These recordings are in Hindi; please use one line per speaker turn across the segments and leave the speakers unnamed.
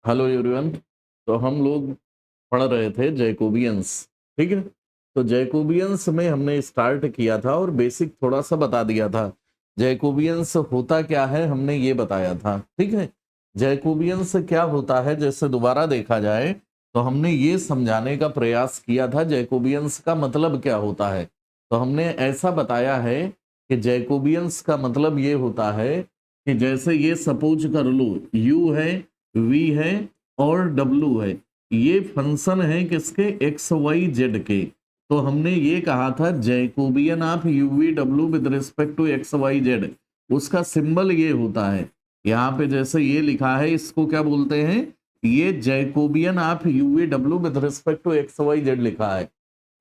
Hello everyone. तो हम लोग पढ़ रहे थे जैकोबियंस। ठीक है। तो जैकोबियंस में हमने स्टार्ट किया था और बेसिक थोड़ा सा बता दिया था। जैकोबियंस होता क्या है हमने ये बताया था। ठीक है। जैकोबियंस क्या होता है जैसे दोबारा देखा जाए तो हमने ये समझाने का प्रयास किया था जैकोबियंस का मतलब क्या होता है। तो हमने ऐसा बताया है कि जैकोबियंस का मतलब ये होता है कि जैसे ये सपोज कर लो यू है, वी है और डब्लू है। ये फंक्शन है किसके, एक्स वाई जेड के। तो हमने ये कहा था Jacobian of U V W with respect to x Y Z. उसका सिंबल ये होता है, यहाँ पे जैसे ये लिखा है इसको क्या बोलते हैं, ये Jacobian of U V W with respect to x Y Z लिखा है।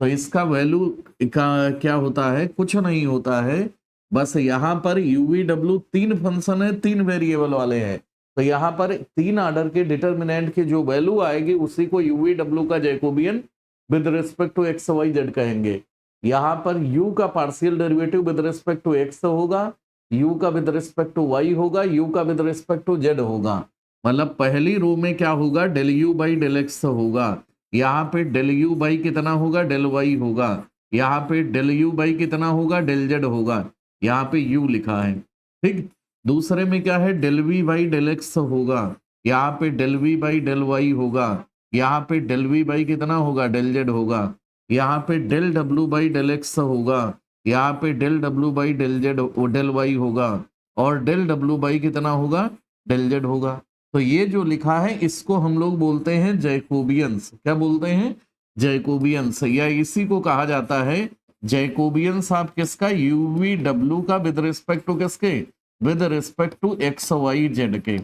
तो इसका वैल्यू का क्या होता है, कुछ नहीं होता है। बस यहाँ पर यू वी डब्लू तीन फंक्शन है, तीन वेरिएबल वाले हैं। तो यहाँ पर तीन ऑर्डर के डिटर्मिनेंट की जो वैल्यू आएगी उसी को यूवी डब्ल्यू का Jacobian with respect to x Y Z कहेंगे। यहाँ पर u का partial derivative with respect to x होगा, u का विद रिस्पेक्ट टू y होगा, u का विद रिस्पेक्ट टू z होगा। मतलब पहली रो में क्या होगा, del u by del X होगा। यहाँ पे डेल u बाई कितना होगा, डेल y होगा। यहाँ पे डेल u बाई कितना होगा, डेल z होगा। यहाँ पे u लिखा है। ठीक। दूसरे में क्या है, del V by del X होगा। यहाँ पे del V by del Y होगा। यहाँ पे डेल वी बाई कितना होगा, डेल जेड होगा। यहाँ पे del W by del X होगा। यहाँ पे del W by del Z del Y होगा। और डेल डब्ल्यू बाई कितना होगा, डेल जेड होगा। तो ये जो लिखा है इसको हम लोग बोलते हैं जैकोबियंस। क्या बोलते हैं, जैकोबियंस। या इसी को कहा जाता है जैकोबियंस ऑफ किसका, यूवी डब्ल्यू का विद रिस्पेक्ट टू किसके, with respect to x Y Z के।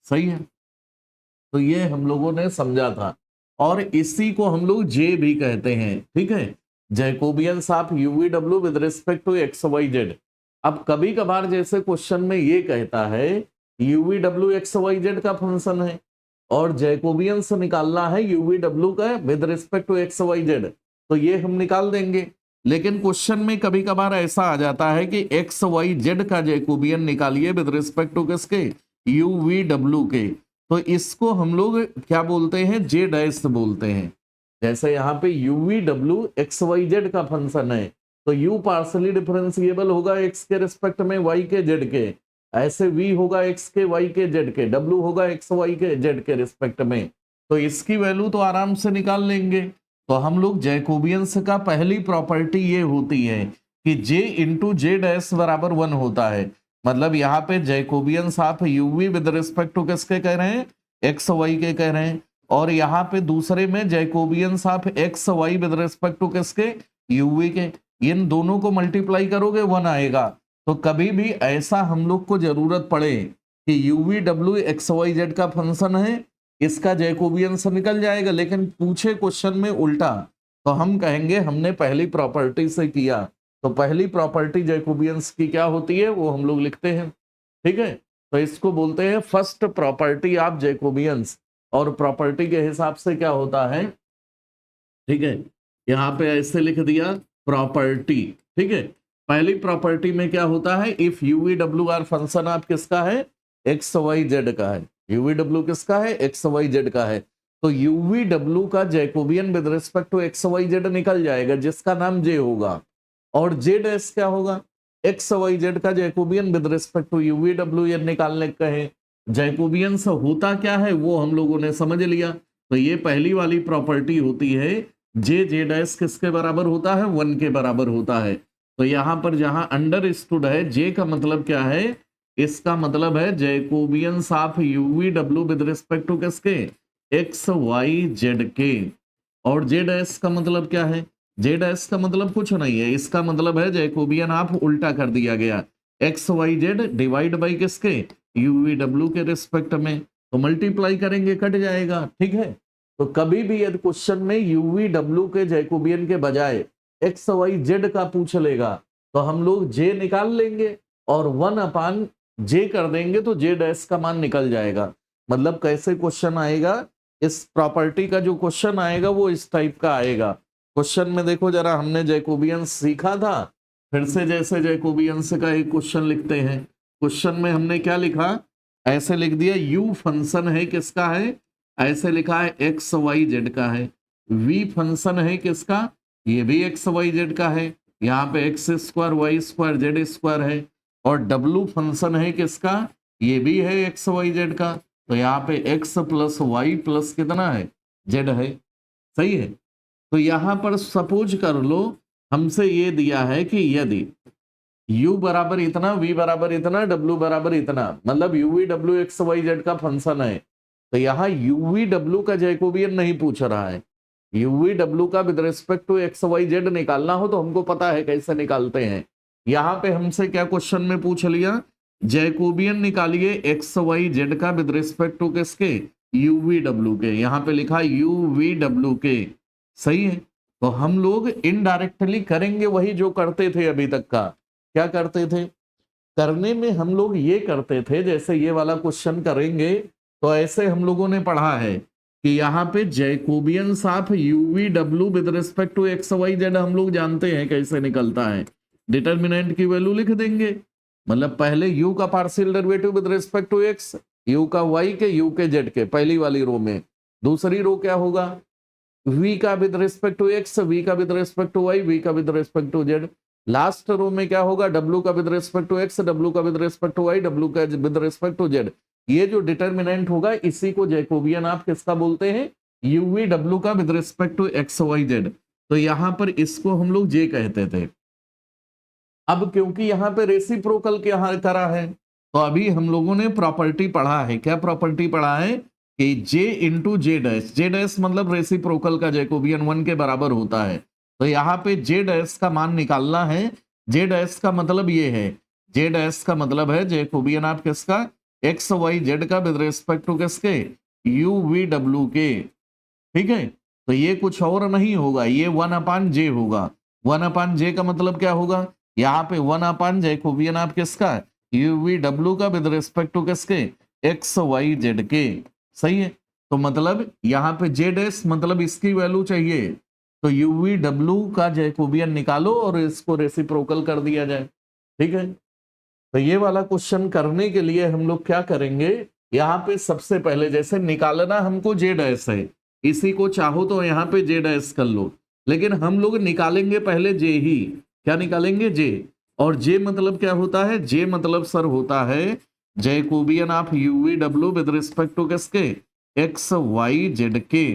सही है। तो ये हम लोगों ने समझा था और इसी को हम लोग जे भी कहते हैं। ठीक है। Jacobians of UV W with respect to x Y Z. अब कभी कभार जैसे क्वेश्चन में ये कहता है UV W X Y Z का फंक्शन है और जैकोबियंस निकालना है यूवी डब्ल्यू का with respect to x Y Z, तो ये हम निकाल देंगे। लेकिन क्वेश्चन में कभी कभार ऐसा आ जाता है कि एक्स वाई जेड का जैकोबियन निकालिए विद रिस्पेक्ट टू किसके, यू वी डब्ल्यू के। तो इसको हम लोग क्या बोलते हैं, जे डैश बोलते हैं। जैसे यहाँ पे you we W X Y Z का फंक्शन है तो यू पार्सली डिफरेंशिएबल होगा एक्स के रिस्पेक्ट में वाई के जेड के। ऐसे v होगा x के y के z के, w होगा x y के z के रिस्पेक्ट में। तो इसकी वैल्यू तो आराम से निकाल लेंगे। तो हम लोग जैकोबियंस का पहली प्रॉपर्टी ये होती है कि j इंटू जे डैश बराबर 1 होता है। मतलब यहाँ पे जैकोबियंस आप यूवी विद रिस्पेक्ट टू किसके कह रहे हैं, एक्स वाई के कह रहे हैं। और यहाँ पे दूसरे में जैकोबियंस आप X Y with respect to किसके, यूवी के। इन दोनों को मल्टीप्लाई करोगे 1 आएगा। तो कभी भी ऐसा हम लोग को जरूरत पड़े कि UV W X Y Z का फंक्शन है, इसका जैकोबियंस निकल जाएगा, लेकिन पूछे क्वेश्चन में उल्टा, तो हम कहेंगे हमने पहली प्रॉपर्टी से किया। तो पहली प्रॉपर्टी जैकोबियंस की क्या होती है वो हम लोग लिखते हैं। ठीक है। तो इसको बोलते हैं फर्स्ट प्रॉपर्टी ऑफ जैकोबियंस। और प्रॉपर्टी के हिसाब से क्या होता है, ठीक है, यहाँ पे ऐसे लिख दिया प्रॉपर्टी। ठीक है। पहली प्रॉपर्टी में क्या होता है, if UV W are function of किसका है, एक्स वाई जेड का है। यूवी डब्ल्यू किसका है, एक्स वाई जेड का है। तो यूवी डब्ल्यू का Jacobian with respect to x Y Z निकल जाएगा जिसका नाम जे होगा। और जेड एस क्या होगा, एक्स वाई जेड का Jacobian with respect to UV W ये निकालने कहे। जैकोबियंस होता क्या है वो हम लोगों ने समझ लिया। तो ये पहली वाली प्रॉपर्टी होती है, जे जे डैश किसके बराबर होता है, 1 के बराबर होता है। तो यहां पर जहां अंडर स्टूड है, जे का मतलब क्या है, इसका मतलब है Jacobians of UV W with respect to किसके, एक्स वाई जेड के। और जे डैश का मतलब क्या है, जे डैश का मतलब कुछ नहीं है, इसका मतलब है जैकोबियन ऑफ उल्टा कर दिया गया, X Y Z divide by किसके, यूवी डब्ल्यू के रिस्पेक्ट में। तो मल्टीप्लाई करेंगे कट जाएगा। ठीक है। तो कभी भी यदि क्वेश्चन में यूवी डब्ल्यू के जैकोबियन के बजाय एक्स वाई जेड का पूछ लेगा तो हम लोग जे निकाल लेंगे और 1 अपान जे कर देंगे तो जे डैश का मान निकल जाएगा। मतलब कैसे क्वेश्चन आएगा, इस प्रॉपर्टी का जो क्वेश्चन आएगा वो इस टाइप का आएगा। क्वेश्चन में देखो जरा, हमने जैकोबियंस सीखा था, फिर से जैसे जैकोबियंस का एक क्वेश्चन लिखते हैं। क्वेश्चन में हमने क्या लिखा, ऐसे लिख दिया, यू फंक्शन है किसका है, ऐसे लिखा है एक्स वाई जेड का है, वी फंक्शन है किसका, ये भी एक्स वाई जेड का है, यहाँ पे X square Y square Z square है, और डब्लू फंक्शन है किसका, ये भी है एक्स वाई जेड का, तो यहाँ पे एक्स प्लस वाई प्लस कितना है, जेड है। सही है। तो यहां पर सपोज कर लो हमसे ये दिया है कि यदि u बराबर इतना, v बराबर इतना, w बराबर इतना, मतलब uv w x y z का फंक्शन है, तो यहाँ uv w का जैकोबियन नहीं पूछ रहा है। uv w का with respect to x Y Z निकालना हो तो हमको पता है कैसे निकालते हैं। यहाँ पे हमसे क्या क्वेश्चन में पूछ लिया, जैकोबियन निकालिए एक्स वाई जेड का विद रिस्पेक्ट टू किसके, uv w के, यहाँ पे लिखा uv w के। सही है। तो हम लोग इनडायरेक्टली करेंगे वही जो करते थे अभी तक का। क्या करते थे, करने में हम लोग ये करते थे, जैसे ये वाला क्वेश्चन करेंगे तो ऐसे हम लोगों ने पढ़ा है कि यहाँ पे Jacobians of UV W with respect to x Y z हम लोग जानते हैं कैसे निकलता है। डिटर्मिनेंट की वैल्यू लिख देंगे, मतलब पहले u का partial derivative with respect to x, u का y के, u के z के, पहली वाली रो में। दूसरी रो क्या होगा, v का with respect to x, v का with respect to y, v का with respect to z। Last row में क्या होगा, w का with respect to x, w का with respect to y, w का विद रिस्पेक्ट टू z। ये जो डिटर्मिनेंट होगा इसी को जैकोबियन आप किसका बोलते हैं, uv w का with respect to x y z। तो यहां पर इसको हम लोग j कहते थे। अब क्योंकि यहाँ पे रेसिप्रोकल के यहाँ करा है, तो अभी हम लोगों ने प्रॉपर्टी पढ़ा है। क्या प्रॉपर्टी पढ़ा है कि j इंटू जे डैश, जे डैश मतलब रेसिप्रोकल का जैकोबियन 1 के बराबर होता है। तो यहाँ पे जे डैश का मान निकालना है। जे डैश का मतलब ये है, जे डैश का मतलब है जैकोबियन आप किसका, एक्स वाई जेड का विद रिस्पेक्ट टू किसके, यू वी डब्ल्यू के। ठीक है। तो ये कुछ और नहीं होगा, ये 1/j होगा। 1/j का मतलब क्या होगा, यहाँ पे 1/, जैकोबियन आप किसका, यूवी डब्ल्यू का विद रिस्पेक्ट टू किसके, एक्स वाई जेड के। सही है। तो मतलब यहाँ पे जे डैश मतलब इसकी वैल्यू चाहिए, तो यूवी डब्ल्यू का जैकोबियन निकालो और इसको रेसिप्रोकल कर दिया जाए। ठीक है। तो ये वाला क्वेश्चन करने के लिए हम लोग क्या करेंगे, यहाँ पे सबसे पहले जैसे निकालना हमको जे डैश है, इसी को चाहो तो यहाँ पे जे डैश कर लो, लेकिन हम लोग निकालेंगे पहले जे ही। क्या निकालेंगे, जे। और जे मतलब क्या होता है, जे मतलब सर होता है Jacobian of UV W with respect to किसके, एक्स वाई जेड के।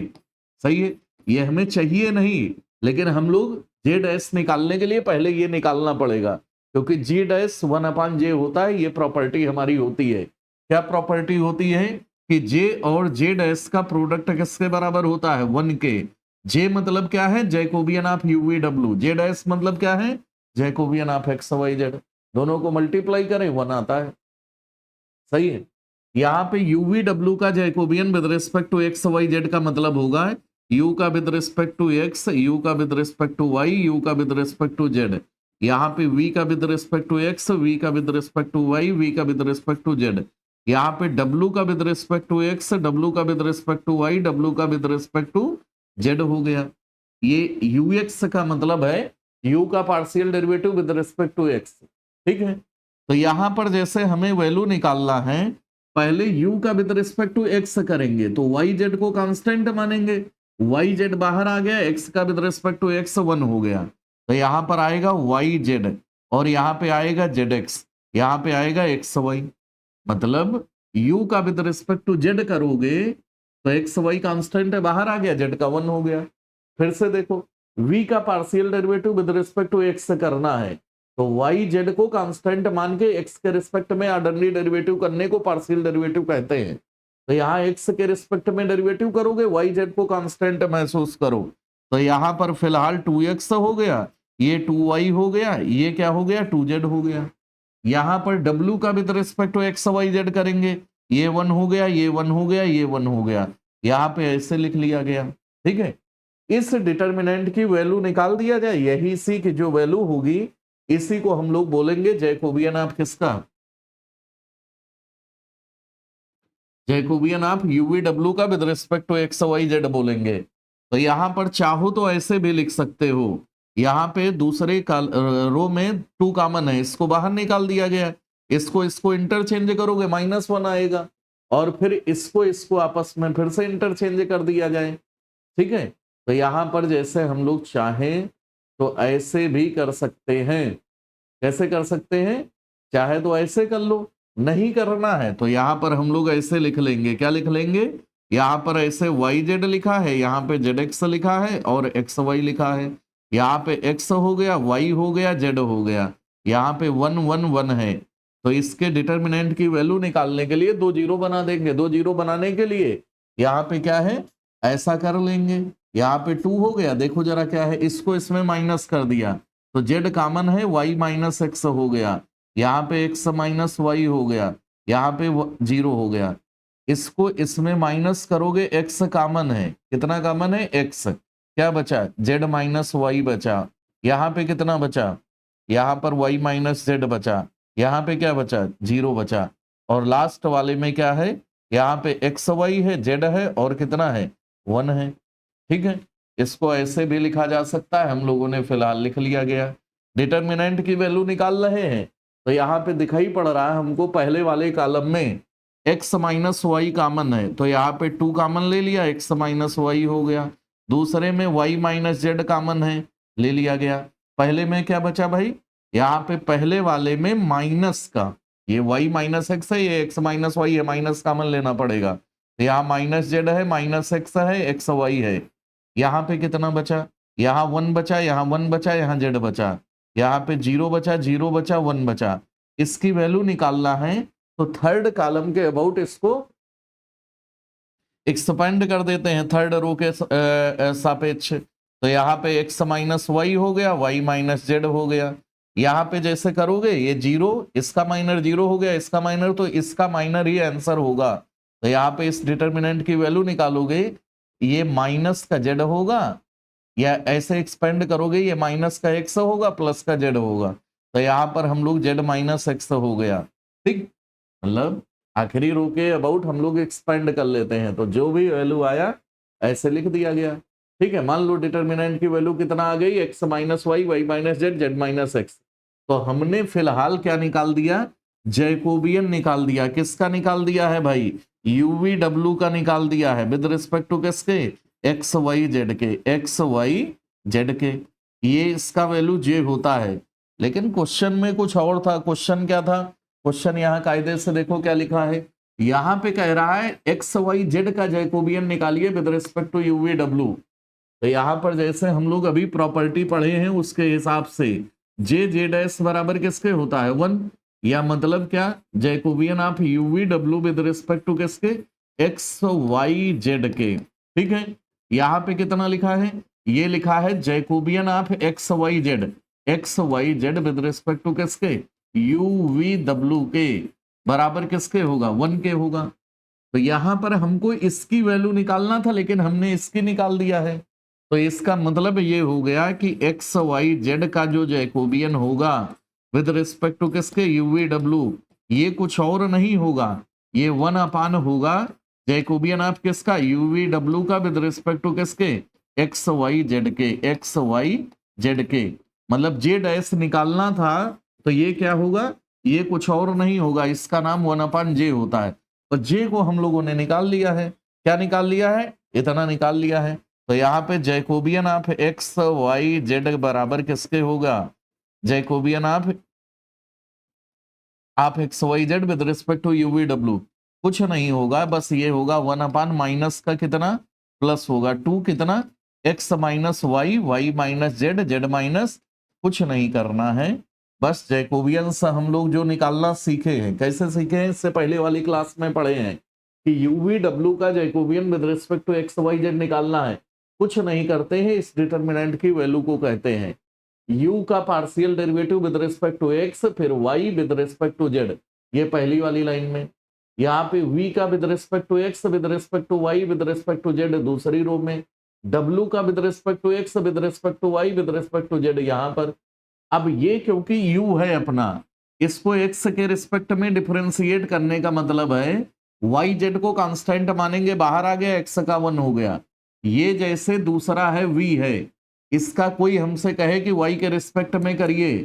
सही है। ये हमें चाहिए नहीं, लेकिन हम लोग जे डैश निकालने के लिए पहले ये निकालना पड़ेगा, क्योंकि जी डैश 1/j होता है। ये प्रॉपर्टी हमारी होती है। क्या प्रॉपर्टी होती है कि जे और जे डैश का प्रोडक्ट किसके बराबर होता है, 1 के। जे मतलब क्या है, जैकोबियन ऑफ यूवी डब्ल्यू। जे डैश मतलब क्या है, Jacobian of x Y z. दोनों को मल्टीप्लाई करें 1 आता है। सही है। यहाँ पे यूवी डब्ल्यू का Jacobian with respect to x Y Z का मतलब होगा यू का with respect to x, u का with respect to y, u का विद रिस्पेक्ट टू जेड। यहाँ पे v का with respect to x, v का with respect to y, v का विद रिस्पेक्ट टू z। यहाँ पे w का with respect to x, w का with respect to y, w का विद रिस्पेक्ट टू z हो गया। ये ux का मतलब है u का partial derivative with respect to x। ठीक है। तो यहाँ पर जैसे हमें वैल्यू निकालना है, पहले u का विद रिस्पेक्ट टू x करेंगे तो y z को कांस्टेंट मानेंगे, y z बाहर आ गया, x का विद रिस्पेक्ट टू x 1 हो गया। तो यहां पर आएगा वाई जेड और यहाँ पे आएगा जेड एक्स, यहाँ पे आएगा एक्स वाई। मतलब u का विद रिस्पेक्ट टू जेड करोगे तो एक्स वाई कांस्टेंट है, बाहर आ गया, जेड का 1 हो गया। फिर से देखो, v का partial derivative with respect to x करना है, तो वाई जेड को कांस्टेंट मान के x के रिस्पेक्ट में ऑर्डिनरी डेरिवेटिव करने को पार्शियल डेरिवेटिव कहते हैं। तो यहाँ x के रिस्पेक्ट में डेरिवेटिव करोगे, वाई जेड को कांस्टेंट महसूस करो, तो यहाँ पर फिलहाल 2x हो गया, ये 2y हो गया, ये क्या हो गया, 2z हो गया। यहाँ पर w का with respect to x Y z करेंगे, ये 1 हो गया, ये 1 हो गया, ये 1 हो गया। यहाँ पे ऐसे लिख लिया गया। ठीक है। इस डिटर्मिनेंट की वैल्यू निकाल दिया जाए, यही सी की जो वैल्यू होगी इसी को हम लोग बोलेंगे जैकोबियन ऑफ किसका, जैकोबियन ऑफ यूवी डब्ल्यू का with respect to x Y z बोलेंगे। तो यहां पर चाहो तो ऐसे भी लिख सकते हो, यहाँ पे दूसरे रो में 2 कॉमन है, इसको बाहर निकाल दिया गया, इसको इंटरचेंज करोगे -1 आएगा और फिर इसको इसको आपस में फिर से इंटरचेंज कर दिया जाए। ठीक है, तो यहां पर जैसे हम लोग चाहें तो ऐसे भी कर सकते हैं। कैसे कर सकते हैं? चाहे तो ऐसे कर लो, नहीं करना है तो यहां पर हम लोग ऐसे लिख लेंगे। क्या लिख लेंगे? यहां पर ऐसे वाई जेड लिखा है, यहाँ पे जेड एक्स लिखा है और एक्स वाई लिखा है। यहाँ पे एक्स हो गया, वाई हो गया, जेड हो गया। यहाँ पे 1 1 1 है, तो इसके डिटर्मिनेंट की वैल्यू निकालने के लिए 2 जीरो बना देंगे। 2 जीरो बनाने के लिए यहाँ पे क्या है, ऐसा कर लेंगे। यहाँ पे 2 हो गया, देखो जरा क्या है, इसको इसमें माइनस कर दिया तो जेड कॉमन है, वाई माइनस एक्स हो गया। यहाँ पे एक्स माइनस वाई हो गया, यहाँ पे 0 हो गया। इसको इसमें माइनस करोगे, एक्स कॉमन है, कितना कॉमन है? एक्स। क्या बचा? जेड माइनस वाई बचा। यहाँ पे कितना बचा? यहाँ पर वाई माइनस जेड बचा। यहाँ पे क्या बचा? 0 बचा। और लास्ट वाले में क्या है? यहाँ पे एक्स वाई है, जेड है और कितना है? 1 है। ठीक है, इसको ऐसे भी लिखा जा सकता है, हम लोगों ने फिलहाल लिख लिया गया। डिटर्मिनेंट की वैल्यू निकाल रहे हैं तो यहाँ पे दिखाई पड़ रहा है हमको पहले वाले कॉलम में x माइनस वाई कॉमन है, तो यहाँ पे 2 कॉमन ले लिया, x माइनस वाई हो गया। दूसरे में y माइनस जेड कॉमन है, ले लिया गया। पहले में क्या बचा भाई? यहाँ पे पहले वाले में माइनस का, ये y माइनस एक्स है, ये x माइनस वाई है, माइनस कॉमन लेना पड़ेगा। तो यहाँ माइनस जेड है, माइनस एक्स है, एक्स वाई है। यहाँ पे कितना बचा? यहाँ 1 बचा, यहाँ 1 बचा, यहाँ जेड बचा। यहाँ पे 0 बचा, 0 बचा, 1 बचा। इसकी वैल्यू निकालना है तो थर्ड कॉलम के अबाउट इसको एक्सपेंड कर देते हैं, थर्ड रो के सापेक्ष। तो यहाँ पे एक्स माइनस वाई हो गया, वाई माइनस जेड हो गया। यहाँ पे जैसे करोगे ये 0, इसका माइनर 0 हो गया, इसका माइनर, तो इसका माइनर ही आंसर होगा। तो यहाँ पे इस डिटर्मिनेंट की वैल्यू निकालोगे, ये माइनस का जेड होगा, या ऐसे एक्सपेंड करोगे ये माइनस का एक्स होगा, प्लस का जेड होगा। तो यहाँ पर हम लोग जेड माइनस एक्स हो गया। ठीक, मतलब आखिरी रो के अबाउट हम लोग एक्सपेंड कर लेते हैं, तो जो भी वैल्यू आया ऐसे लिख दिया गया। ठीक है, मान लो डिटर्मिनेंट की वैल्यू कितना आ गई? X minus y, y minus Z, Z minus x. तो हमने फिलहाल क्या निकाल दिया? जैकोबियन निकाल दिया। किसका निकाल दिया है भाई? यूवी डब्ल्यू का निकाल दिया है, विद रिस्पेक्ट टू किसके? एक्स वाई जेड के, एक्स वाई जेड के। ये इसका वैल्यू जे होता है। लेकिन क्वेश्चन में कुछ और था। क्वेश्चन क्या था? क्वेश्चन यहाँ कायदे से देखो क्या लिखा है। यहाँ पे कह रहा है एक्स वाई जेड का जैकोबियन निकालिए विद रिस्पेक्ट टू यूवी डब्ल्यू। तो यहाँ पर जैसे हम लोग अभी प्रॉपर्टी पढ़े हैं उसके हिसाब से जे जेड एस बराबर किसके होता है? 1। या मतलब क्या? Jacobian of UV W with respect to किसके? एक्स वाई जेड के। ठीक है, यहाँ पे कितना लिखा है? ये लिखा है Jacobian of x Y z, x Y Z with respect to किसके? यू वी डब्ल्यू के बराबर किसके होगा? 1 के होगा। तो यहां पर हमको इसकी वैल्यू निकालना था, लेकिन हमने इसकी निकाल दिया है। तो इसका मतलब ये हो गया कि एक्स वाई जेड का जो जैकोबियन होगा विद रिस्पेक्ट टू किसके? यूवी डब्ल्यू, ये कुछ और नहीं होगा, ये 1 अपान होगा जैकोबियन ऑफ किसका? यूवी डब्ल्यू का विद रिस्पेक्ट टू किसके? एक्स वाई जेड के, एक्स वाई जेड के। मतलब जे डैश निकालना था तो ये क्या होगा? ये कुछ और नहीं होगा, इसका नाम 1 अपान जे होता है। तो जे को हम लोगों ने निकाल लिया है। क्या निकाल लिया है? इतना निकाल लिया है। तो यहाँ पे Jacobian of x Y z बराबर किसके होगा? Jacobian of x Y Z with respect to UV डब्ल्यू कुछ नहीं होगा, बस ये होगा 1 अपान माइनस का कितना? प्लस होगा 2 कितना? X minus y, y minus Z, Z minus, कुछ नहीं करना है। बस जैकोबियंस हम लोग जो निकालना सीखे हैं। कैसे सीखे हैं? इससे पहले वाली क्लास में पढ़े हैं कि यूवी डब्ल्यू का Jacobian with respect to x Y Z निकालना है। कुछ नहीं करते हैं, इस डिटर्मिनेंट की वैल्यू को कहते हैं u का partial derivative with respect to x, फिर y with respect to z, ये पहली वाली लाइन में। यहाँ पे v का with respect to x with respect to y with respect to z दूसरी रो में, w का with respect to x with respect to y with respect to z यहाँ पर। अब ये क्योंकि u है अपना, इसको x के रिस्पेक्ट में डिफरेंशिएट करने का मतलब है y z को कांस्टेंट मानेंगे, बाहर आ गया, x का 1 हो गया। ये जैसे दूसरा है v है, इसका कोई हमसे कहे कि y के रिस्पेक्ट में करिए,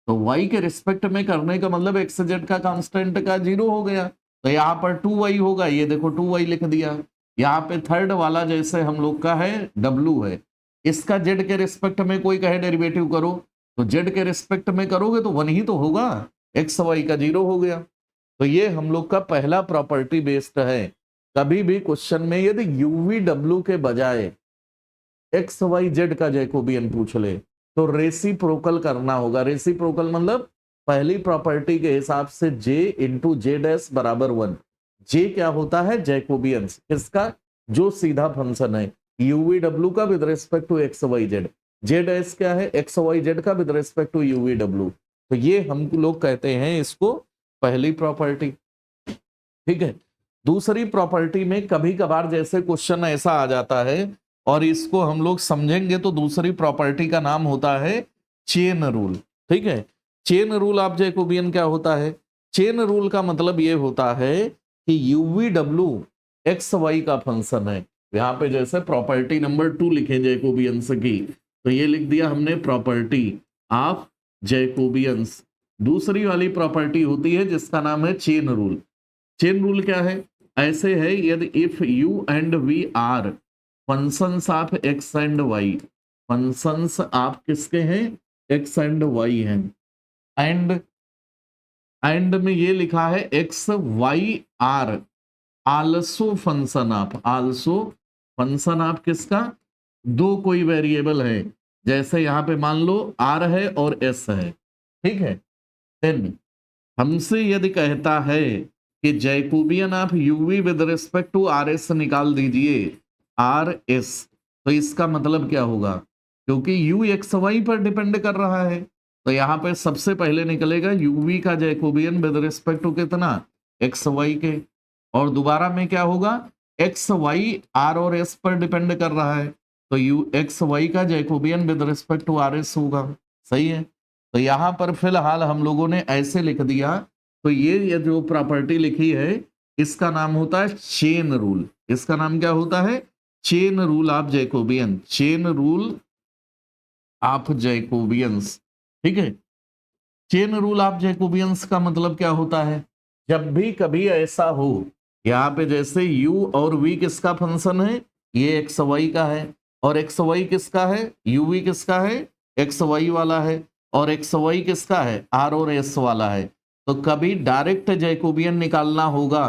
तो y के रिस्पेक्ट में करने का मतलब एक्स जेड का कांस्टेंट का 0 हो गया। तो यहाँ पर 2y होगा, ये देखो 2y लिख दिया। यहाँ पे थर्ड वाला जैसे हम लोग का है w है, इसका z के रिस्पेक्ट में कोई कहे डेरिवेटिव करो, तो z के रिस्पेक्ट में करोगे तो 1 ही तो होगा, एक्स वाई का 0 हो गया। तो ये हम लोग का पहला प्रॉपर्टी बेस्ड है। कभी भी क्वेश्चन में यदि यूवी डब्ल्यू के बजाय एक्स वाई जेड का जैकोबियन पूछ ले तो रेसिप्रोकल करना होगा। रेसिप्रोकल मतलब पहली प्रॉपर्टी के हिसाब से जे इंटू जे डैश बराबर 1। जे क्या होता है? जैकोबियंस, किसका? जो सीधा फंक्शन है यूवी डब्ल्यू का with respect to x Y z. J dash क्या है? एक्स वाई जेड का विद रिस्पेक्ट टू यूवी डब्ल्यू। तो ये हम लोग कहते हैं इसको पहली प्रॉपर्टी, ठीक है। दूसरी प्रॉपर्टी में कभी कभार जैसे क्वेश्चन ऐसा आ जाता है और इसको हम लोग समझेंगे तो दूसरी प्रॉपर्टी का नाम होता है चेन रूल, ठीक है। चेन रूल ऑफ जैकोबियन क्या होता है? चेन रूल का मतलब ये होता है कि यूवी डब्ल्यू एक्स वाई का फंक्शन है। यहाँ पे जैसे प्रॉपर्टी नंबर 2 लिखे जैकोबियंस की, तो ये लिख दिया हमने प्रॉपर्टी ऑफ जैकोबियंस। दूसरी वाली प्रॉपर्टी होती है जिसका नाम है चेन रूल। चेन रूल क्या है? ऐसे है, यदि if u and v are functions of x and y, functions आप किसके हैं? एक्स एंड वाई हैं, एंड में ये लिखा है x y are also function of, also function of किसका? दो कोई वेरिएबल है, जैसे यहां पे मान लो आर है और एस है, ठीक है। देन हमसे यदि कहता है कि Jacobian of u v with respect to r s निकाल दीजिए, आर एस, तो इसका मतलब क्या होगा? क्योंकि यू एक्स वाई पर डिपेंड कर रहा है, तो यहाँ पे सबसे पहले निकलेगा यूवी का जैकोबियन विद रिस्पेक्ट टू कितना? एक्स वाई के। और दोबारा में क्या होगा? एक्स वाई आर और एस पर डिपेंड कर रहा है, तो यू एक्स वाई का Jacobian with respect to r s होगा, सही है। तो यहाँ पर फिलहाल हम लोगों ने ऐसे लिख दिया। तो ये जो प्रॉपर्टी लिखी है इसका नाम होता है चेन रूल। इसका नाम क्या होता है? Chain rule of Jacobian, chain rule of Jacobians, ठीक है। चेन रूल ऑफ जैकोबियंस का मतलब क्या होता है? जब भी कभी ऐसा हो, यहाँ पे जैसे u और v किसका फंक्शन है? ये एक्स वाई का है, और एक्स वाई किसका है? uv किसका है? एक्स वाई वाला है, और एक्स वाई किसका है? आर और एस वाला है। तो कभी डायरेक्ट जैकोबियन निकालना होगा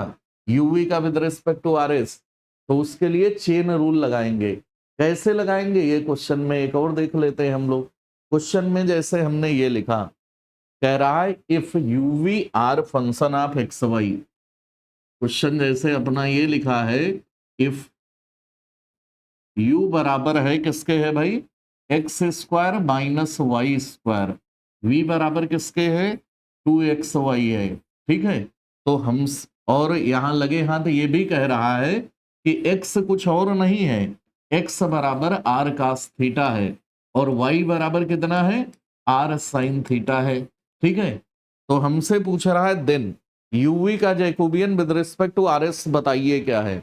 uv का with respect to r s, तो उसके लिए चेन रूल लगाएंगे। कैसे लगाएंगे ये क्वेश्चन में एक और देख लेते हैं हम लोग। क्वेश्चन में जैसे हमने ये लिखा, कह रहा है if u v are function of x y. Question जैसे अपना ये लिखा है, इफ u बराबर है किसके है भाई? X square minus y square, v बराबर किसके है? 2xy है, ठीक है। तो हम और यहां लगे हाथ ये भी कह रहा है कि x कुछ और नहीं है, x बराबर r cos थीटा है, और y बराबर कितना है? r sin थीटा है, ठीक है। तो हमसे पूछ रहा है देन uv का Jacobian with respect to r s बताइए क्या है,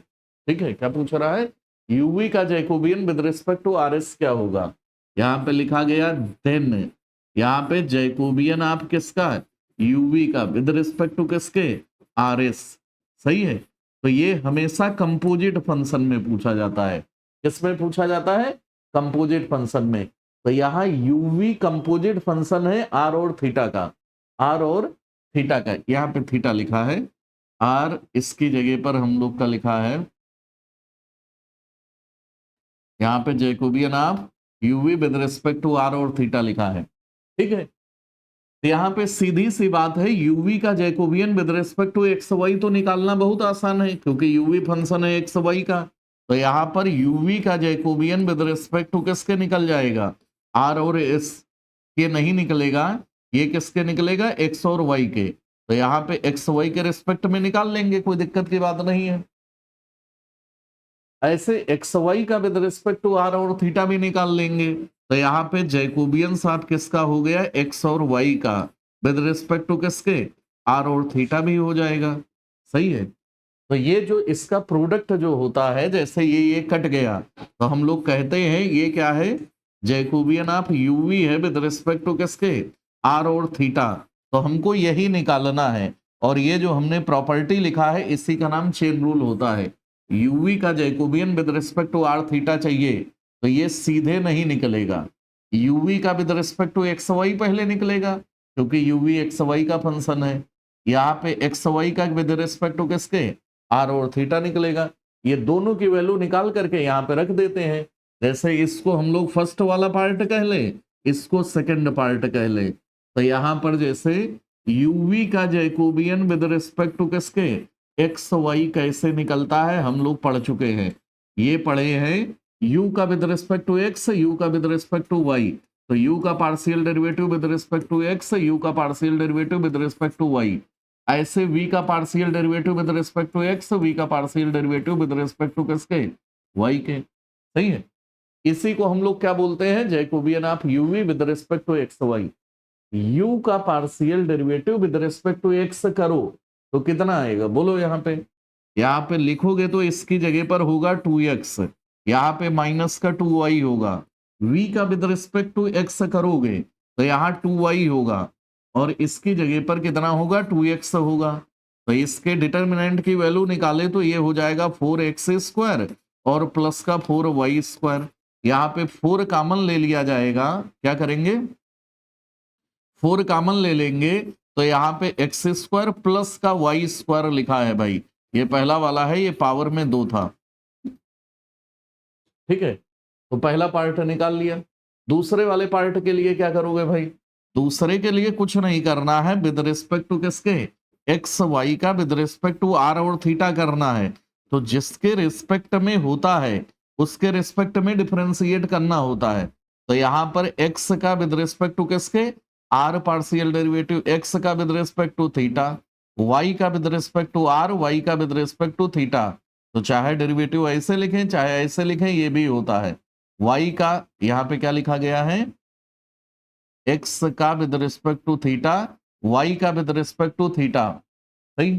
ठीक है। क्या पूछ रहा है? uv का Jacobian with respect to r s क्या होगा? यहाँ पे लिखा गया देन, यहाँ पे जैकोबियन आप किसका? यूवी का विद रिस्पेक्ट टू किसके? आर एस, सही है। तो ये हमेशा कंपोजिट फंक्शन में पूछा जाता है। किस में पूछा जाता है? कंपोजिट फंक्शन में। तो यहाँ यूवी कंपोजिट फंक्शन है आर और थीटा का, आर और थीटा का। यहाँ पे थीटा लिखा है, आर इसकी जगह पर हम लोग का लिखा है, यहाँ पे Jacobian of u v with respect to r और थीटा लिखा है, ठीक है। तो यहाँ पे सीधी सी बात है, यूवी का Jacobian with respect to x y तो निकालना बहुत आसान है, क्योंकि यूवी फंक्शन है एक्स वाई का। तो यहाँ पर यूवी का जैकोबियन विद रिस्पेक्ट टू किसके निकल जाएगा? आर और एस के नहीं निकलेगा, ये किसके निकलेगा? एक्स और वाई के। तो यहाँ पे एक्स वाई के रिस्पेक्ट में निकाल लेंगे, कोई दिक्कत की बात नहीं है। ऐसे एक्स वाई का विद रिस्पेक्ट टू आर और थीटा भी निकाल लेंगे। तो यहाँ पे जैकोबियन साथ किसका हो गया? एक्स और वाई का विद रिस्पेक्ट टू किसके? आर और थीटा भी हो जाएगा, सही है। तो ये जो इसका प्रोडक्ट जो होता है, जैसे ये कट गया, तो हम लोग कहते हैं ये क्या है? जैकोबियन ऑफ यूवी है विद रिस्पेक्ट टू किसके? आर और थीटा। तो हमको यही निकालना है, और ये जो हमने प्रॉपर्टी लिखा है इसी का नाम चेन रूल होता है। यूवी का Jacobian with respect to r theta चाहिए तो ये सीधे नहीं निकलेगा, यूवी का with respect to x y पहले निकलेगा क्योंकि यूवी एक्स वाई का फंक्शन है। यहाँ पे एक्स वाई का विद रिस्पेक्ट टू किसके, आर और थीटा निकलेगा। ये दोनों की वैल्यू निकाल करके यहाँ पे रख देते हैं। जैसे इसको हम लोग फर्स्ट वाला पार्ट कह ले, इसको सेकंड पार्ट कह ले, तो यहाँ पर जैसे यूवी का जैकोबियन विद रिस्पेक्ट टू किसके, एक्स वाई कैसे निकलता है हम लोग पढ़ चुके हैं। ये पढ़े हैं u का with respect to x, u का विद रिस्पेक्ट टू वाई, तो u का partial derivative with respect to x, u का partial derivative with respect to y. ऐसे v का partial derivative with respect to x, v का partial derivative with respect to किसके, y के। सही है, इसी को हम लोग क्या बोलते हैं, Jacobian of u v with respect to x y. u का partial derivative with respect to x करो तो कितना आएगा बोलो। यहाँ पे लिखोगे तो इसकी जगह पर होगा 2x, यहाँ पे माइनस का 2y होगा। v का विद रिस्पेक्ट टू x करोगे तो यहाँ 2y होगा और इसकी जगह पर कितना होगा 2x होगा। तो इसके डिटर्मिनेंट की वैल्यू निकाले तो ये हो जाएगा 4x स्क्वायर और प्लस का 4y स्क्वायर। यहाँ पे 4 कॉमन ले लिया जाएगा, क्या करेंगे 4 कॉमन ले लेंगे तो यहाँ पे एक्स स्क्वायर प्लस का वाई स्क्वायर लिखा है भाई, ये पहला वाला है, ये पावर में 2 था। ठीक है, तो पहला पार्ट निकाल लिया। दूसरे वाले पार्ट के लिए क्या करोगे भाई, दूसरे के लिए कुछ नहीं करना है, विद रिस्पेक्ट टू किसके, एक्स वाई का विद रिस्पेक्ट टू आर और थीटा करना है। तो जिसके रिस्पेक्ट में होता है उसके रिस्पेक्ट में डिफरेंशिएट करना होता है। तो यहाँ पर एक्स का विद रिस्पेक्ट टू किसके, आर पार्शियल डेरिवेटिव एक्स का with respect to theta, y का with respect to r, y का विद रिस्पेक्ट टू थीटा। तो चाहे डेरिवेटिव ऐसे लिखें चाहे ऐसे लिखें ये भी होता है। वाई का यहाँ पे क्या लिखा गया है, एक्स का with respect to theta, y का विद रिस्पेक्ट टू थीटा। सही,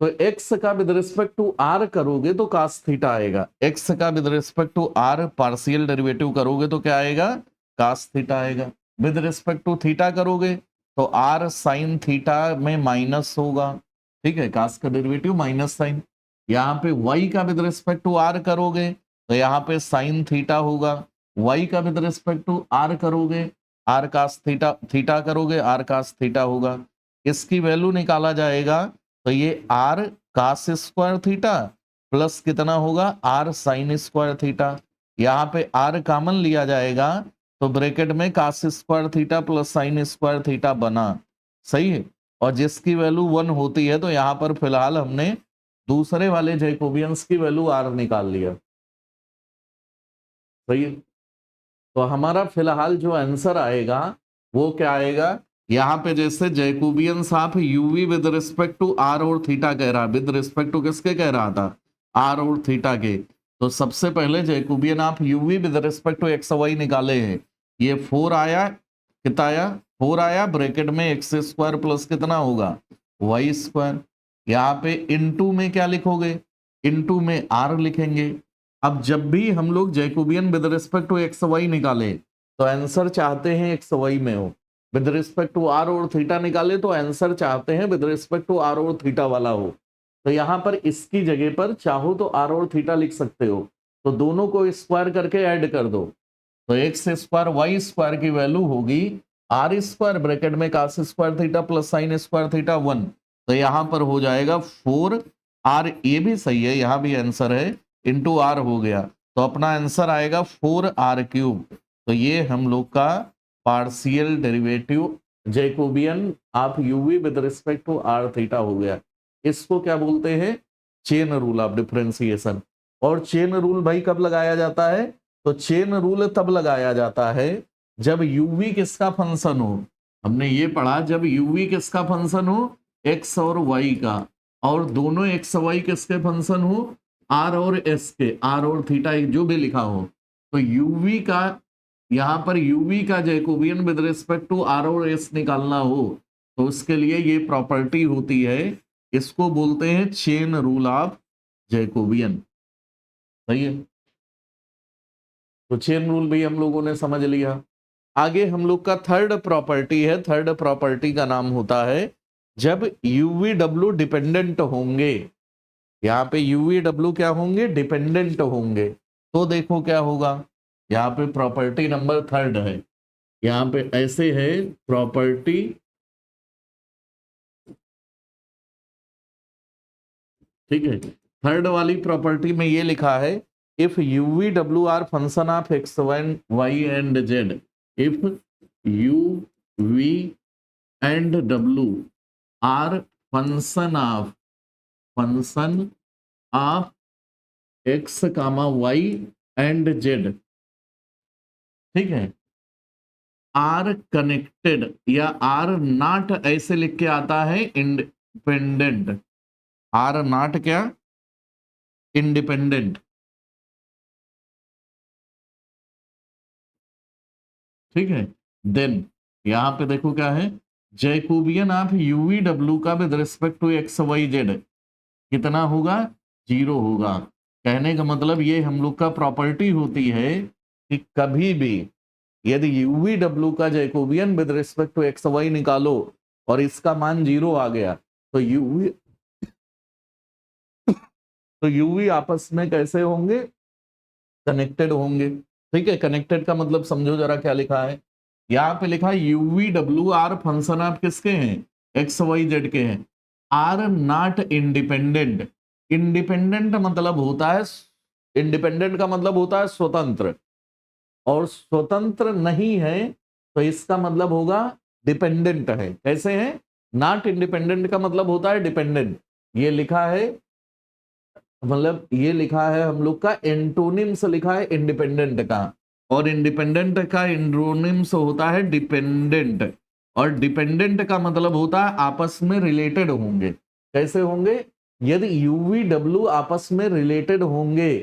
तो एक्स का विद रिस्पेक्ट टू आर करोगे तो कास थीटा आएगा, एक्स का with respect to r partial derivative करोगे तो क्या आएगा, कास थीटा आएगा। विद रिस्पेक्ट टू थीटा करोगे तो आर साइन थीटा में माइनस होगा। ठीक है, कास का डेरिवेटिव माइनस साइन। यहाँ पे y का विद रिस्पेक्ट टू आर करोगे तो यहाँ पे साइन थीटा होगा, y का विद रिस्पेक्ट टू आर करोगे आर कास थीटा, थीटा करोगे आर कास थीटा होगा। इसकी वैल्यू निकाला जाएगा तो ये r cos square theta plus कितना होगा आर साइन स्क्वायर थीटा। यहाँ पे आर कॉमन लिया जाएगा तो ब्रैकेट में cos square theta plus sine square theta बना। सही है, और जिसकी वैल्यू 1 होती है तो यहाँ पर फिलहाल हमने दूसरे वाले जैकोबियंस की वैल्यू आर निकाल लिया। सही है, तो हमारा फिलहाल जो आंसर आएगा वो क्या आएगा, यहाँ पे जैसे Jacobians of u v with respect to r और थीटा कह रहा है, विद रिस्पेक्ट टू किसके कह रहा था, आर और थीटा के। तो सबसे पहले Jacobian of u v with respect to x y निकाले हैं। ये 4 आया, कितना आया 4 आया, ब्रैकेट में एक्स स्क्वायर प्लस कितना होगा वाई स्क्वायर। यहाँ पे इनटू में क्या लिखोगे, इनटू में आर लिखेंगे। अब जब भी हम लोग Jacobian with respect to x y निकाले तो आंसर चाहते हैं एक्स वाई में हो, विद रिस्पेक्ट टू आर और थीटा निकाले तो आंसर चाहते हैं विद रिस्पेक्ट टू आर और थीटा वाला हो। तो यहाँ पर इसकी जगह पर चाहो तो आर और थीटा लिख सकते हो, तो दोनों को स्क्वायर करके ऐड कर दो तो एक्स स्क्वायर वाई स्क्वायर की वैल्यू होगी आर स्क्वायर ब्रैकेट में cos square theta plus sine square theta 1। तो यहाँ पर हो जाएगा 4 आर, ये भी सही है, यहाँ भी आंसर है, इंटू आर हो गया तो अपना आंसर आएगा 4 आर क्यूब। तो ये हम लोग का partial derivative Jacobian of u v with respect to r theta हो गया। इसको क्या बोलते हैं, चेन रूल ऑफ डिफरेंशिएशन। और चेन रूल भाई कब लगाया जाता है, तो चेन रूल तब लगाया जाता है जब यूवी किसका फंक्शन हो, हमने ये पढ़ा जब यूवी किसका फंक्शन हो एक्स और वाई का, और दोनों एक्स वाई किसके फंक्शन हो आर और एस के, आर और थीटा जो भी लिखा हो। तो यूवी का यहाँ पर यूवी का Jacobian with respect to r और एस निकालना हो तो उसके लिए ये प्रॉपर्टी होती है, इसको बोलते हैं चेन रूल ऑफ जैकोबियन। सही है, तो चेन रूल भी हम लोगों ने समझ लिया। आगे हम लोग का थर्ड प्रॉपर्टी है, थर्ड प्रॉपर्टी का नाम होता है जब यूवी डब्ल्यू डिपेंडेंट होंगे, यहाँ पे यूवी डब्ल्यू क्या होंगे, डिपेंडेंट होंगे, तो देखो क्या होगा। यहाँ पे प्रॉपर्टी नंबर थर्ड है, यहाँ पे ऐसे है प्रॉपर्टी, ठीक है, थर्ड वाली प्रॉपर्टी में ये लिखा है, if UV W are function of x y and z, if you we and W are function of x comma y and z, ठीक है, आर कनेक्टेड या आर नॉट, ऐसे लिख के आता है इंडिपेंडेंट, आर नॉट क्या, इंडिपेंडेंट, ठीक है। देन यहां पे देखो क्या है, जैकोबियन ऑफ यूवी डब्ल्यू का with respect to x Y z कितना होगा, 0 होगा। कहने का मतलब ये हम लोग का प्रॉपर्टी होती है कि कभी भी यदि यूवी डब्ल्यू का Jacobian with respect to x y निकालो और इसका मान 0 आ गया, तो यूवी आपस में कैसे होंगे, कनेक्टेड होंगे, ठीक है। कनेक्टेड का मतलब समझो जरा क्या लिखा है, यहाँ पे लिखा है UV W are function of किसके हैं, एक्स वाई जेड के हैं, आर नॉट इंडिपेंडेंट, इंडिपेंडेंट मतलब होता है, इंडिपेंडेंट का मतलब होता है स्वतंत्र, और स्वतंत्र नहीं है तो इसका मतलब होगा डिपेंडेंट है। कैसे है, नॉट इंडिपेंडेंट का मतलब होता है डिपेंडेंट, ये लिखा है, मतलब ये लिखा है हम लोग का एंटोनिम्स लिखा है इंडिपेंडेंट का, और इंडिपेंडेंट का एंटोनिम्स होता है डिपेंडेंट, और डिपेंडेंट का मतलब होता है आपस में रिलेटेड होंगे। कैसे होंगे, यदि यूवी डब्ल्यू आपस में रिलेटेड होंगे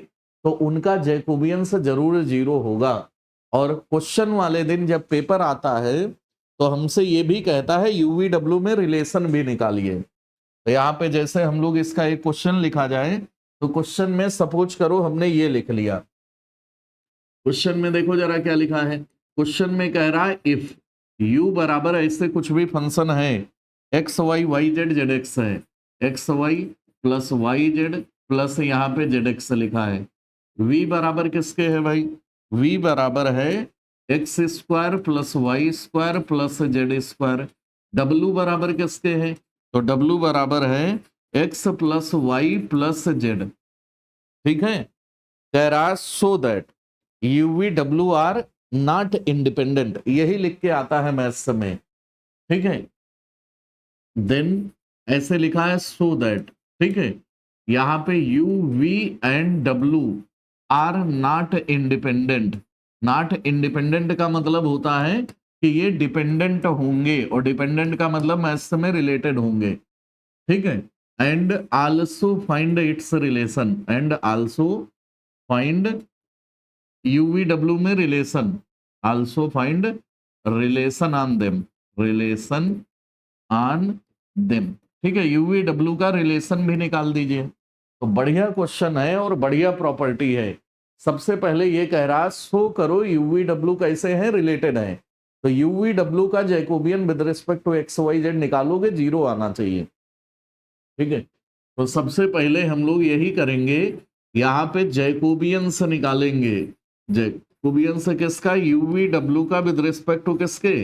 तो उनका जैकोबियंस जरूर 0 होगा। और क्वेश्चन वाले दिन जब पेपर आता है तो हमसे ये भी कहता है यूवी डब्ल्यू में रिलेशन भी निकालिए, तो यहाँ पे जैसे हम लोग इसका एक क्वेश्चन लिखा जाए, तो क्वेश्चन में सपोज करो हमने ये लिख लिया, क्वेश्चन में देखो जरा क्या लिखा है, क्वेश्चन में कह रहा है इफ u बराबर ऐसे कुछ भी फंक्शन है, x y y z z x है, x y plus y z plus यहाँ पे जेड एक्स लिखा है, v बराबर किसके है भाई, v बराबर है x square plus y square plus z square, w बराबर किसके है, तो w बराबर है x plus y plus z, ठीक है। कह रहा so that u v W are not independent, यही लिख के आता है मैथ्स में, ठीक है। देन ऐसे लिखा है सो दैट, ठीक है, यहां पे you we and W are not independent, not independent का मतलब होता है कि ये डिपेंडेंट होंगे, और डिपेंडेंट का मतलब मैथ्स में रिलेटेड होंगे, ठीक है। And also find its relation, and also find uv डब्ल्यू में relation, also find relation on them, relation on them, ठीक है, यूवी डब्ल्यू का रिलेशन भी निकाल दीजिए। तो बढ़िया क्वेश्चन है और बढ़िया प्रॉपर्टी है। सबसे पहले ये कह रहा शो करो यूवी डब्ल्यू कैसे हैं, रिलेटेड है, तो यूवी डब्ल्यू का Jacobian with respect to x Y z निकालोगे 0 आना चाहिए, ठीक है। तो सबसे पहले हम लोग यही करेंगे, यहाँ पे जैकोबियंस निकालेंगे, जैकोबियंस किसका, यूवी डब्ल्यू का विद रिस्पेक्ट टू किसके,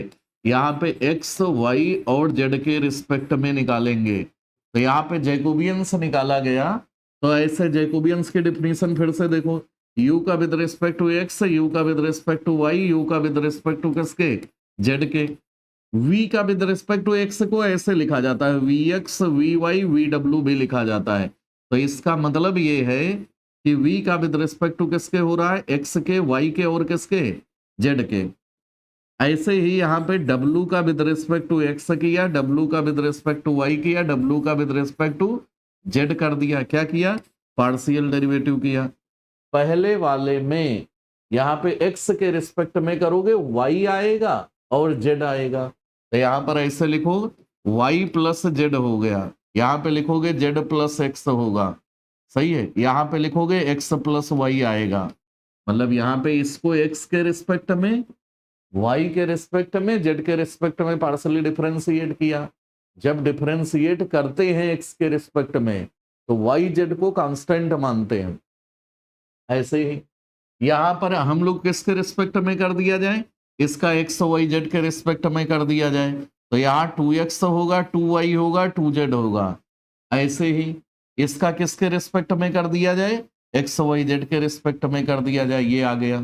यहाँ पे एक्स वाई और जेड के रिस्पेक्ट में निकालेंगे। तो यहाँ पे जैकोबियंस निकाला गया, तो ऐसे जैकोबियंस की डिफिनीशन फिर से देखो, यू का with respect to x, u का with respect to y, u का विद रिस्पेक्ट टू किसके, जेड के, v का विद रिस्पेक्ट टू x को ऐसे लिखा जाता है vx vy vw भी लिखा जाता है, तो इसका मतलब ये है कि v का विद रिस्पेक्ट टू किसके हो रहा है, x के, y के और किसके, z के। ऐसे ही यहाँ पे w का विद रिस्पेक्ट टू x किया, w का विद रिस्पेक्ट टू y किया, w का विद रिस्पेक्ट टू z कर दिया, क्या किया, पार्शियल डेरिवेटिव किया। पहले वाले में यहाँ पे x के रिस्पेक्ट में करोगे y आएगा और z आएगा, तो यहाँ पर ऐसे लिखो y प्लस जेड हो गया, यहाँ पे लिखोगे z प्लस एक्स होगा, सही है, यहाँ पे लिखोगे x प्लस वाई आएगा, मतलब यहाँ पे इसको x के रिस्पेक्ट में, y के रिस्पेक्ट में, z के रिस्पेक्ट में पार्सली डिफरेंशिएट किया, जब डिफरेंशिएट करते हैं एक्स के रिस्पेक्ट में तो वाई जेड को कांस्टेंट मानते हैं। ऐसे ही यहां पर हम लोग किसके रिस्पेक्ट में कर दिया जाए, इसका एक्स वाई जेड के रिस्पेक्ट में कर दिया जाए, तो यहाँ 2x होगा, 2y होगा, 2z होगा। ऐसे ही इसका किसके रिस्पेक्ट में कर दिया जाए, एक्स वाई जेड के रिस्पेक्ट में कर दिया जाए, ये आ गया।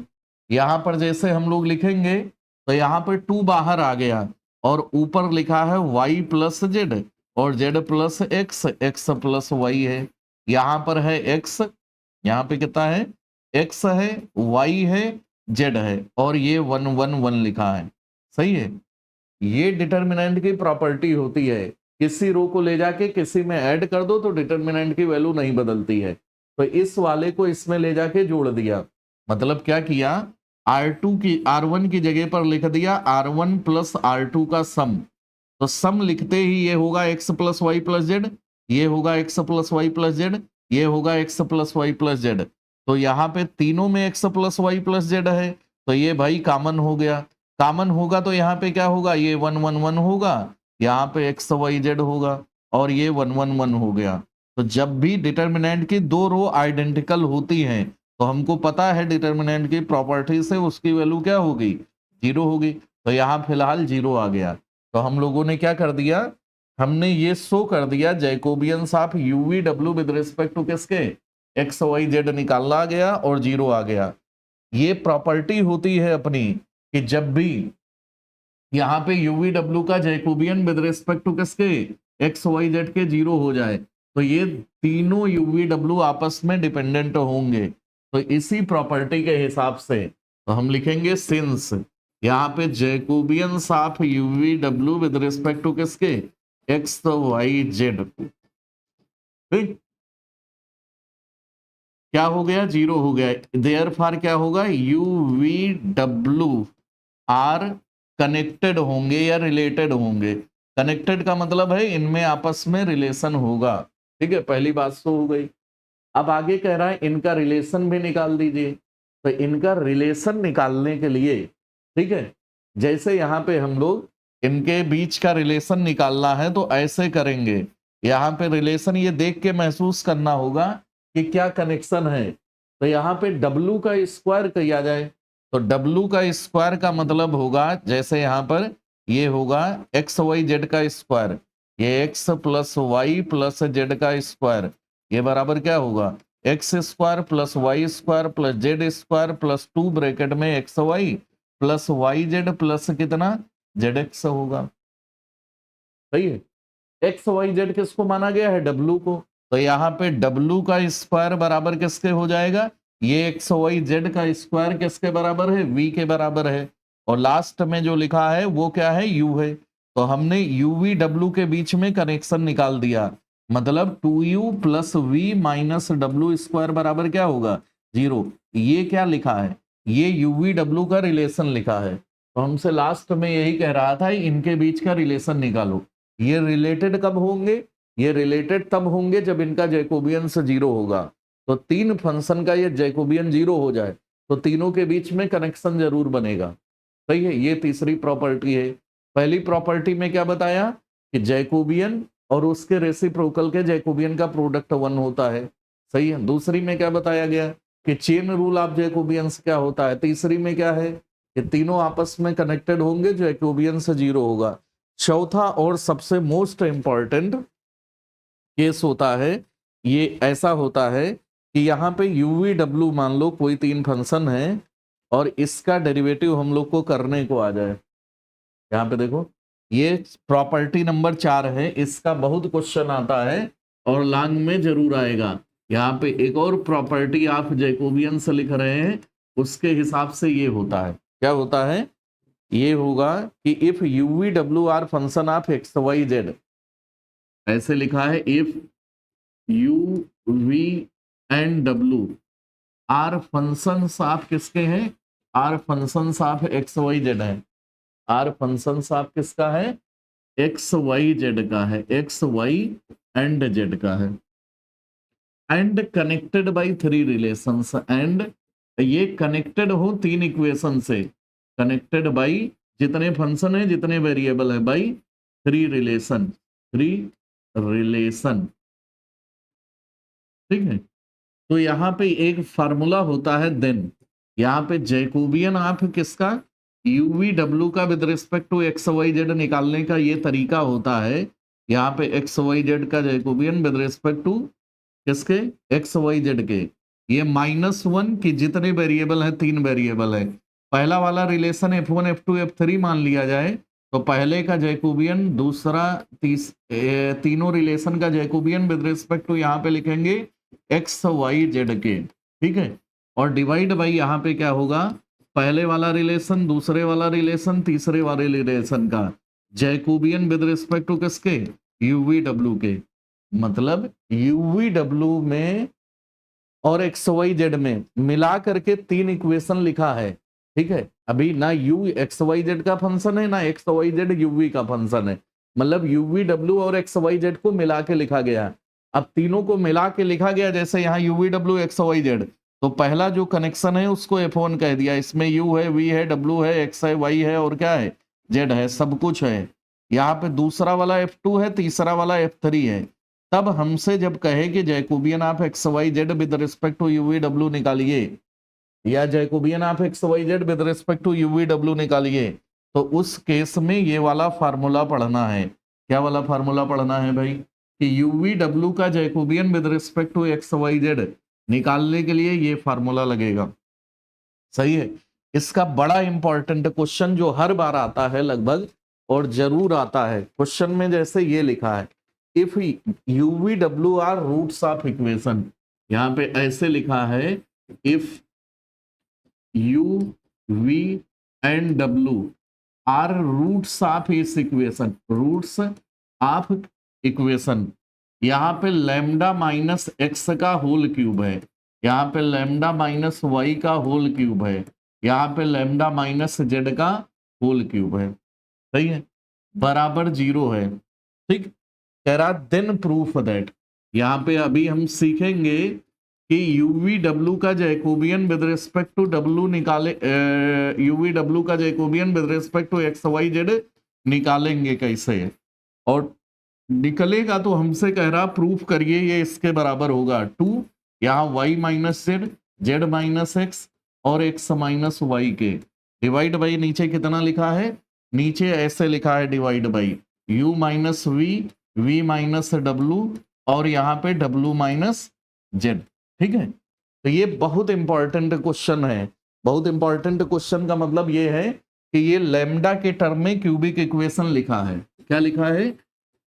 यहां पर जैसे हम लोग लिखेंगे तो यहाँ पर 2 बाहर आ गया और ऊपर लिखा है y प्लस जेड और z plus x, x plus y है। यहाँ पर है x, यहाँ पे कितना है, x है, y है, z है और ये 1 1 1 लिखा है। सही है। ये डिटर्मिनेंट की प्रॉपर्टी होती है, किसी रो को ले जाके किसी में ऐड कर दो तो डिटर्मिनेंट की वैल्यू नहीं बदलती है। तो इस वाले को इसमें ले जाके जोड़ दिया, मतलब क्या किया, R2 की R1 की जगह पर लिख दिया R1 प्लस R2 का सम। तो सम लिखते ही ये होगा x plus y plus z, ये होगा x plus y plus z, ये होगा x plus y plus z. तो यहाँ पे तीनों में x plus y plus z है, तो ये भाई कॉमन हो गया। कॉमन होगा तो यहाँ पे क्या होगा, ये 1 1 1 होगा, यहाँ पे x वाई जेड होगा और ये 1 1 1 हो गया। तो जब भी डिटर्मिनेंट की दो रो आइडेंटिकल होती हैं तो हमको पता है डिटर्मिनेंट की प्रॉपर्टी से उसकी वैल्यू क्या होगी, जीरो होगी। तो यहाँ फिलहाल जीरो आ गया। तो हम लोगों ने क्या कर दिया, हमने ये शो कर दिया Jacobians of UV W with respect to किसके, एक्स वाई जेड निकाला गया और जीरो आ गया। ये प्रॉपर्टी होती है अपनी कि जब भी यहाँ पे यूवी डब्ल्यू का जैकोबियन विद रिस्पेक्ट टू किसके, एक्स वाई जेड के जीरो हो जाए तो ये तीनों यूवी डब्ल्यू आपस में डिपेंडेंट होंगे। तो इसी प्रॉपर्टी के हिसाब से तो हम लिखेंगे सिंस यहाँ पे Jacobians of UV W with respect to किसके, एक्स वाई जेड, ठीक, क्या हो गया, जीरो हो गया। देयरफॉर क्या होगा, you V W R connected होंगे या रिलेटेड होंगे। कनेक्टेड का मतलब है इनमें आपस में रिलेशन होगा। ठीक है, पहली बात तो हो गई। अब आगे कह रहा है इनका रिलेशन भी निकाल दीजिए। तो इनका रिलेशन निकालने के लिए, ठीक है, जैसे यहाँ पे हम लोग इनके बीच का रिलेशन निकालना है तो ऐसे करेंगे। यहाँ पे रिलेशन ये देख के महसूस करना होगा कि क्या कनेक्शन है। तो यहाँ पे W का स्क्वायर किया जाए तो W का स्क्वायर का मतलब होगा, जैसे यहाँ पर ये होगा एक्स वाई जेड का स्क्वायर, ये x plus y plus z का स्क्वायर, ये बराबर क्या होगा, x square plus y square plus z square plus 2 bracket में x y plus y z plus कितना, जेड एक्स होगा। सही है। एक्स वाई जेड किसको माना गया है, डब्लू को। तो यहाँ पे डब्लू का स्क्वायर बराबर किसके हो जाएगा, ये एक्स वाई जेड का स्क्वायर किसके बराबर है, वी के बराबर है। और लास्ट में जो लिखा है वो क्या है, यू है। तो हमने यूवी डब्लू के बीच में कनेक्शन निकाल दिया, मतलब 2u प्लस वी माइनस डब्लू स्क्वायर बराबर क्या होगा, जीरो। ये क्या लिखा है, ये यूवी डब्लू का रिलेशन लिखा है। तो हमसे लास्ट में यही कह रहा था इनके बीच का रिलेशन निकालो। ये रिलेटेड कब होंगे, ये रिलेटेड तब होंगे जब इनका जैकोबियन से जीरो होगा। तो तीन फंक्शन का ये जैकोबियन जीरो हो जाए तो तीनों के बीच में कनेक्शन जरूर बनेगा। सही है, ये तीसरी प्रॉपर्टी है। पहली प्रॉपर्टी में क्या बताया कि जैकोबियन और उसके रेसिप्रोकल के जैकोबियन का प्रोडक्ट 1 होता है। सही है। दूसरी में क्या बताया गया कि चेन रूल ऑफ जैकोबियंस क्या होता है। तीसरी में क्या है कि तीनों आपस में कनेक्टेड होंगे, जैकोबियन से जीरो होगा। चौथा और सबसे मोस्ट इंपॉर्टेंट केस होता है, ये ऐसा होता है कि यहाँ पे यूवी डब्ल्यू मान लो कोई तीन फंक्शन है और इसका डेरिवेटिव हम लोग को करने को आ जाए। यहाँ पे देखो ये प्रॉपर्टी नंबर 4 है, इसका बहुत क्वेश्चन आता है और लॉन्ग में जरूर आएगा। यहाँ पे एक और प्रॉपर्टी आप जैकोबियन से लिख रहे हैं, उसके हिसाब से ये होता है। क्या होता है, ये होगा कि if UV W are function of x Y Z, ऐसे लिखा है if you we and W are functions of किसके हैं, are functions of x Y Z है। आर फंक्शंस ऑफ किसका है, एक्स वाई जेड का है, एक्स वाई एंड जेड का है। And connected by 3 relations, and ये कनेक्टेड हो 3 इक्वेशन से, कनेक्टेड बाई जितने फंक्शन है जितने वेरिएबल है बाई 3 रिलेशन। थ्री रिलेशन, ठीक है। तो यहाँ पे एक फार्मूला होता है देन, यहाँ पे जैकोबियन ऑफ किसका, यूवी डब्ल्यू का with respect to x Y Z निकालने का ये तरीका होता है। यहाँ पे एक्स वाई जेड का जैकोबियन विद रिस्पेक्ट टू किसके, एक्स वाई जेड के। ये -1 की जितने वेरिएबल है, 3 वेरिएबल है, पहला वाला रिलेशन F1 F2 F3 मान लिया जाए तो पहले का जैकोबियन, दूसरा तीनों रिलेशन का जैकोबियन विद रिस्पेक्ट टू यहाँ पे लिखेंगे एक्स वाई जेड के, ठीक है। और डिवाइड बाई यहाँ पे क्या होगा, पहले वाला रिलेशन, दूसरे वाला रिलेशन, तीसरे वाले रिलेशन का जैकोबियन विद रिस्पेक्ट टू किसके, यूवी डब्ल्यू के। मतलब यूवी डब्ल्यू में और एक्स वाई जेड में मिला करके 3 इक्वेशन लिखा है, ठीक है। अभी ना यू एक्स वाई जेड का फंक्शन है, ना एक्स वाई जेड यूवी का फंक्शन है, मतलब यूवी डब्ल्यू और एक्स वाई जेड को मिला के लिखा गया। अब तीनों को मिला के लिखा गया, जैसे यहाँ U V W X Y Z, तो पहला जो कनेक्शन है उसको F1 कह दिया, इसमें यू है, वी है, डब्ल्यू है, एक्स है, वाई है और क्या है, जेड है, सब कुछ है। यहाँ पे दूसरा वाला F2 है, तीसरा वाला F3 है। तब हमसे जब कहे कि Jacobian of x Y Z with respect to UV W निकालिए, या Jacobian of x Y Z with respect to UV W निकालिए, तो उस केस में ये वाला फार्मूला पढ़ना है। क्या वाला फार्मूला पढ़ना है भाई, कि यूवी डब्ल्यू का Jacobian with respect to x Y Z निकालने के लिए ये फार्मूला लगेगा, सही है। इसका बड़ा इंपॉर्टेंट क्वेश्चन जो हर बार आता है लगभग, और जरूर आता है क्वेश्चन में, जैसे ये लिखा है, if UV W are roots of equation, यहां पे ऐसे लिखा है, if you we and W are roots of इस इक्वेशन, रूट्स ऑफ इक्वेशन, यहां पे लैम्डा माइनस एक्स का होल क्यूब है, यहाँ पे लैम्डा माइनस वाई का होल क्यूब है, यहाँ पे लैम्डा माइनस जेड का होल क्यूब है, सही है, बराबर 0 है, ठीक। कह रहा देन प्रूफ दैट, यहाँ पे अभी हम सीखेंगे कि यूवी डब्ल्यू का Jacobian with respect to W निकाले, यूवी डब्ल्यू का Jacobian with respect to x Y Z निकालेंगे कैसे, और निकलेगा तो हमसे कह रहा प्रूफ करिए ये इसके बराबर होगा 2, यहाँ y minus Z, Z minus X और एक्स माइनस वाई के, डिवाइड बाई नीचे कितना लिखा है, नीचे ऐसे लिखा है divide by u minus V, V minus W और यहाँ पे w माइनस जेड, ठीक है। तो ये बहुत इंपॉर्टेंट क्वेश्चन है। बहुत इंपॉर्टेंट क्वेश्चन का मतलब ये है कि ये लैम्डा के टर्म में क्यूबिक इक्वेशन लिखा है। क्या लिखा है,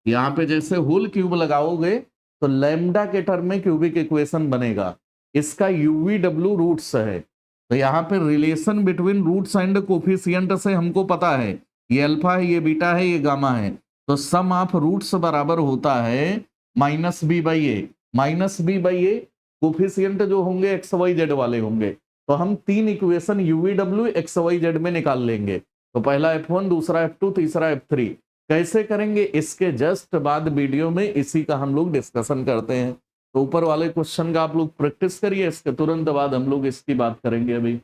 यहाँ पे जैसे होल क्यूब लगाओगे तो लैम्डा के टर्म में क्यूबिक इक्वेशन बनेगा। इसका यूवी डब्ल्यू रूट्स है, तो यहाँ पे relation between roots and coefficient से हमको पता है, ये अल्फा है, ये बीटा है, ये गामा है, तो सम ऑफ रूट्स बराबर होता है minus B by A, minus B by A coefficient जो होंगे एक्स वाई जेड वाले होंगे, तो हम 3 equation U V W X Y Z में निकाल लेंगे। तो पहला F1, दूसरा F2, तीसरा F3। कैसे करेंगे इसके जस्ट बाद वीडियो में इसी का हम लोग डिस्कशन करते हैं। तो ऊपर वाले क्वेश्चन का आप लोग प्रैक्टिस करिए, इसके तुरंत बाद हम लोग इसकी बात करेंगे अभी।